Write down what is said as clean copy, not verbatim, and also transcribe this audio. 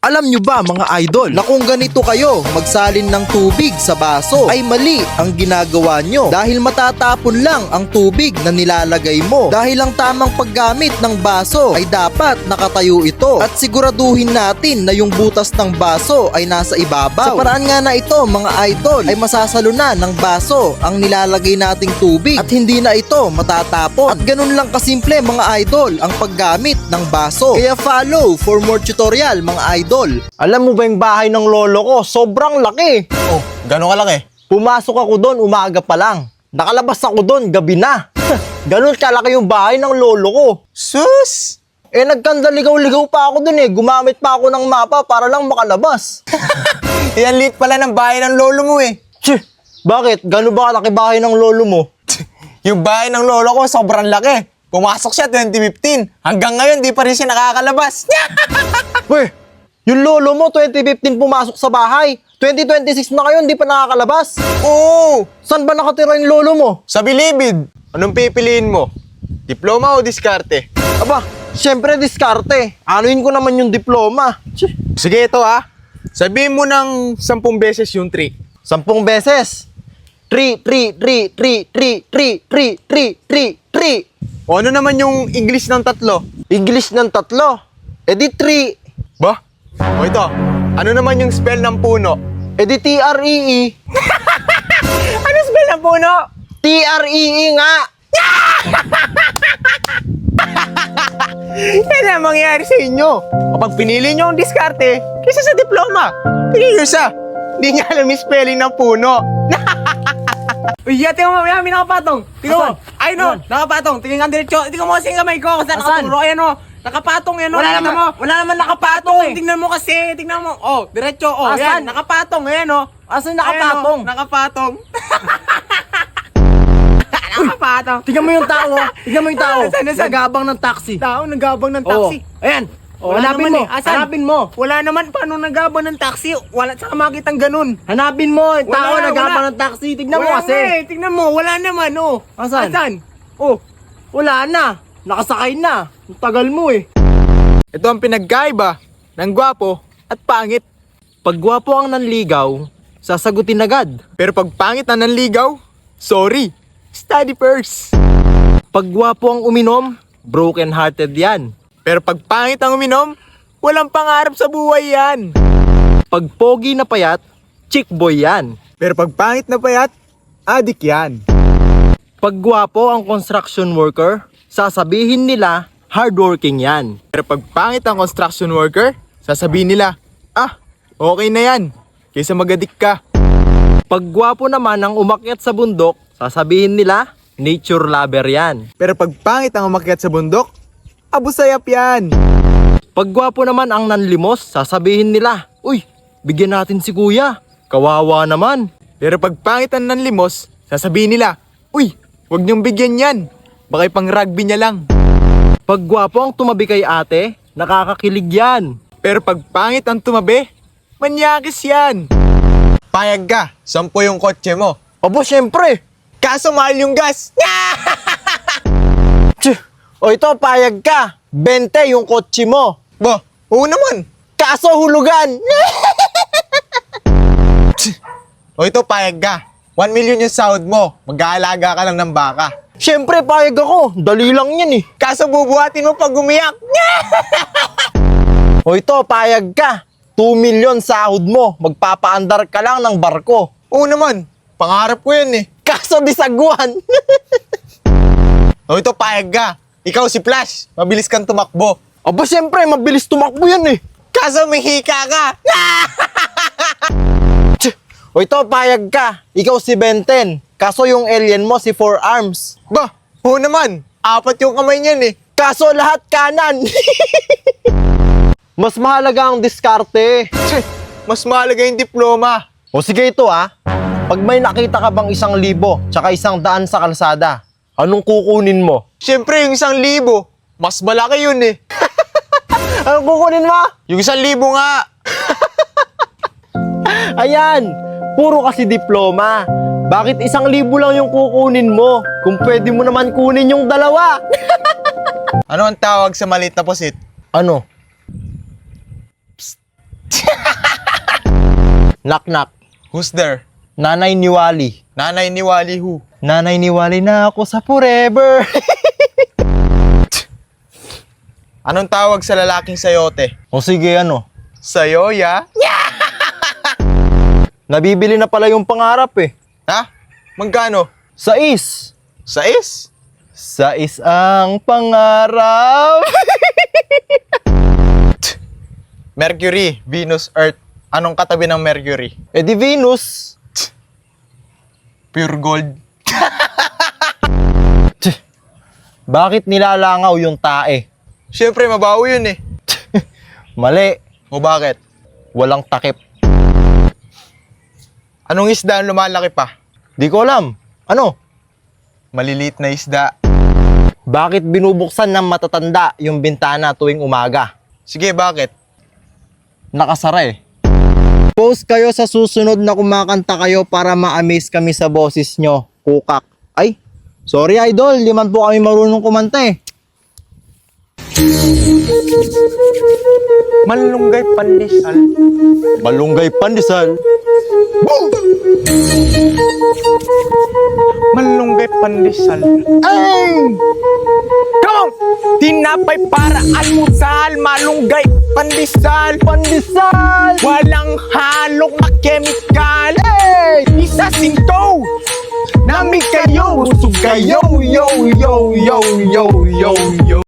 Alam nyo ba mga idol na kung ganito kayo magsalin ng tubig sa baso ay mali ang ginagawa nyo dahil matatapon lang ang tubig na nilalagay mo. Dahil ang tamang paggamit ng baso ay dapat nakatayo ito at siguraduhin natin na yung butas ng baso ay nasa ibabaw. Sa paraan nga na ito mga idol ay masasalunan ng baso ang nilalagay nating tubig at hindi na ito matatapon. At ganun lang kasimple mga idol ang paggamit ng baso. Kaya follow for more tutorial mga idol. Alam mo ba yung bahay ng lolo ko? Sobrang laki. Oh, gano'ng kalaki? Pumasok ako doon umaga pa lang. Nakalabas ako doon gabi na. Ganun kalaki yung bahay ng lolo ko. Sus! Nagkandaligaw-ligaw pa ako doon Gumamit pa ako ng mapa para lang makalabas. Yan liit pala ng bahay ng lolo mo Tch, bakit? Gano'n ba kalaki bahay ng lolo mo? Yung bahay ng lolo ko sobrang laki. Pumasok siya 2015. Hanggang ngayon di pa rin siya nakakalabas. Weh, yung lolo mo 2015 pumasok sa bahay. 2026 na kayo, hindi pa nakakalabas. Oo! Saan ba nakatira yung lolo mo? Sa Bilibid. Anong pipiliin mo? Diploma o diskarte? Aba, syempre diskarte. Anuin ko naman yung diploma. Sige ito Sabihin mo ng 10 beses yung 3. 10 beses. 3. O ano naman yung English ng 3? English ng 3. Di 3. Ba? O ito. Ano naman yung spell ng puno? Di TREE. Ano spell ng puno? TREE nga. Yan ang mangyayari sa inyo. Kapag pinili nyo ang diskarte, kaysa sa diploma, pili nyo siya. Hindi niya alam yung spelling ng puno. Uy, tingnan mo, may nakapatong. Tingnan mo. Ay, no, nakapatong. Tingnan ka diretso. Tingnan mo kasi yung kamay ko. Kasi nakaturo. Ayan, no. Nakapatong yan, no. Wala naman nakapatong. Tingnan mo kasi. Tingnan mo. Oh, diretso. Oh, yan. Nakapatong. Ayan, no. Asan nakapatong? Nakapatong. Nakapatong. Tingnan mo yung tao. Tingnan mo yung tao. Saan? Nagabang ng taxi. Tao, nagabang ng taxi. Ayan. Wala Hanapin mo. naman Asan? Hanapin mo. Wala naman. Paano nagabang ng taxi? Wala. Saka makitang ganun. Hanapin mo. Yung tao Wala, nagabang wala. ng taxi. Tignan mo Wala kasi. nga tingnan mo. Wala naman, oh. Asan? Oh. Wala na. Nakasakay na. Ang tagal mo Ito ang pinagkaiba ng gwapo at pangit. Pag gwapo ang nanligaw, sasagutin agad. Pero pag pangit na nanligaw, sorry, study first. Pag gwapo ang uminom, broken-hearted yan. Pero pag pangit ang uminom, walang pangarap sa buhay yan. Pag pogi na payat, chick boy yan. Pero pag pangit na payat, adik yan. Pag gwapo ang construction worker, sasabihin nila hardworking yan. Pero pag pangit ang construction worker, sasabihin nila, okay na yan, kaysa magadik ka. Pag gwapo naman ang umakyat sa bundok, sasabihin nila nature lover yan. Pero pag pangit ang umakyat sa bundok, abusayap yan. Pag gwapo naman ang nanlimos, sasabihin nila, uy, bigyan natin si kuya, kawawa naman. Pero pag pangit ang nanlimos, sasabihin nila, uy, wag niyong bigyan yan, baka pang rugby niya lang. Pag gwapo ang tumabi kay ate, nakakakilig yan. Pero pag pangit ang tumabi, manyakis yan. Payag ka, 10 yung kotse mo. Abo, syempre. Kaso mahal yung gas. O ito, payag ka. 20 yung kotse mo. Ba, oo naman. Kaso hulugan. O ito, payag ka. 1 million yung sahod mo. Mag-aalaga ka lang ng baka. Syempre, payag ako. Dali lang yan Kaso bubuhatin mo pag umiyak. O ito, payag ka. 2 million sahod mo. Magpapaandar ka lang ng barko. Oo naman. Pangarap ko yan Kaso disaguan. O ito, payag ka. Ikaw si Flash. Mabilis kang tumakbo. Aba, syempre, mabilis tumakbo yan Kaso may hika ka. O ito, payag ka. Ikaw si Benten. Kaso yung alien mo si Four Arms. Ba, oo naman. 4 yung kamay niyan Kaso lahat kanan. Mas mahalaga ang diskarte. Mas mahalaga yung diploma. O sige ito Pag may nakita ka bang 1,000 tsaka 100 sa kalsada, anong kukunin mo? Siyempre, yung 1,000, mas malaki yun Anong kukunin mo? Yung 1,000 nga. Ayan, puro kasi diploma. Bakit 1,000 lang yung kukunin mo? Kung pwede mo naman kunin yung 2. Ano ang tawag sa maliit na pusit? Ano? Knock knock. Who's there? Nanay ni Wally. Nanay ni Wally who? Nanay ni Wally na ako sa forever. Anong tawag sa lalaking sayote? O sige, ano? Sayoya? Nabibili na pala yung pangarap eh. Ha? Magkano? Sais. Sais? Sais ang pangarap. Mercury, Venus, Earth. Anong katabi ng Mercury? Eh di Venus. Pure gold. Bakit nilalangaw yung tae? Siyempre, mabaho yun eh. Mali. O bakit? Walang takip. Anong isda ang lumalaki pa? Di ko alam. Ano? Maliliit na isda. Bakit binubuksan ng matatanda yung bintana tuwing umaga? Sige, bakit? Nakasara eh. Post kayo sa susunod na kumakanta kayo para ma-amaze kami sa boses nyo. Kukak. Ay, sorry idol, di man po kami marunong kumanta eh. Malunggay pandesal. Malunggay pandesal. Malunggay pandesal. Ay! Come on! Tinapay para almusal, malunggay, pandesal, Pandesal! walang halong na chemical. Hey! Isa sinto! Nami kayo, busog kayo, yo, yo, yo, yo, yo, yo.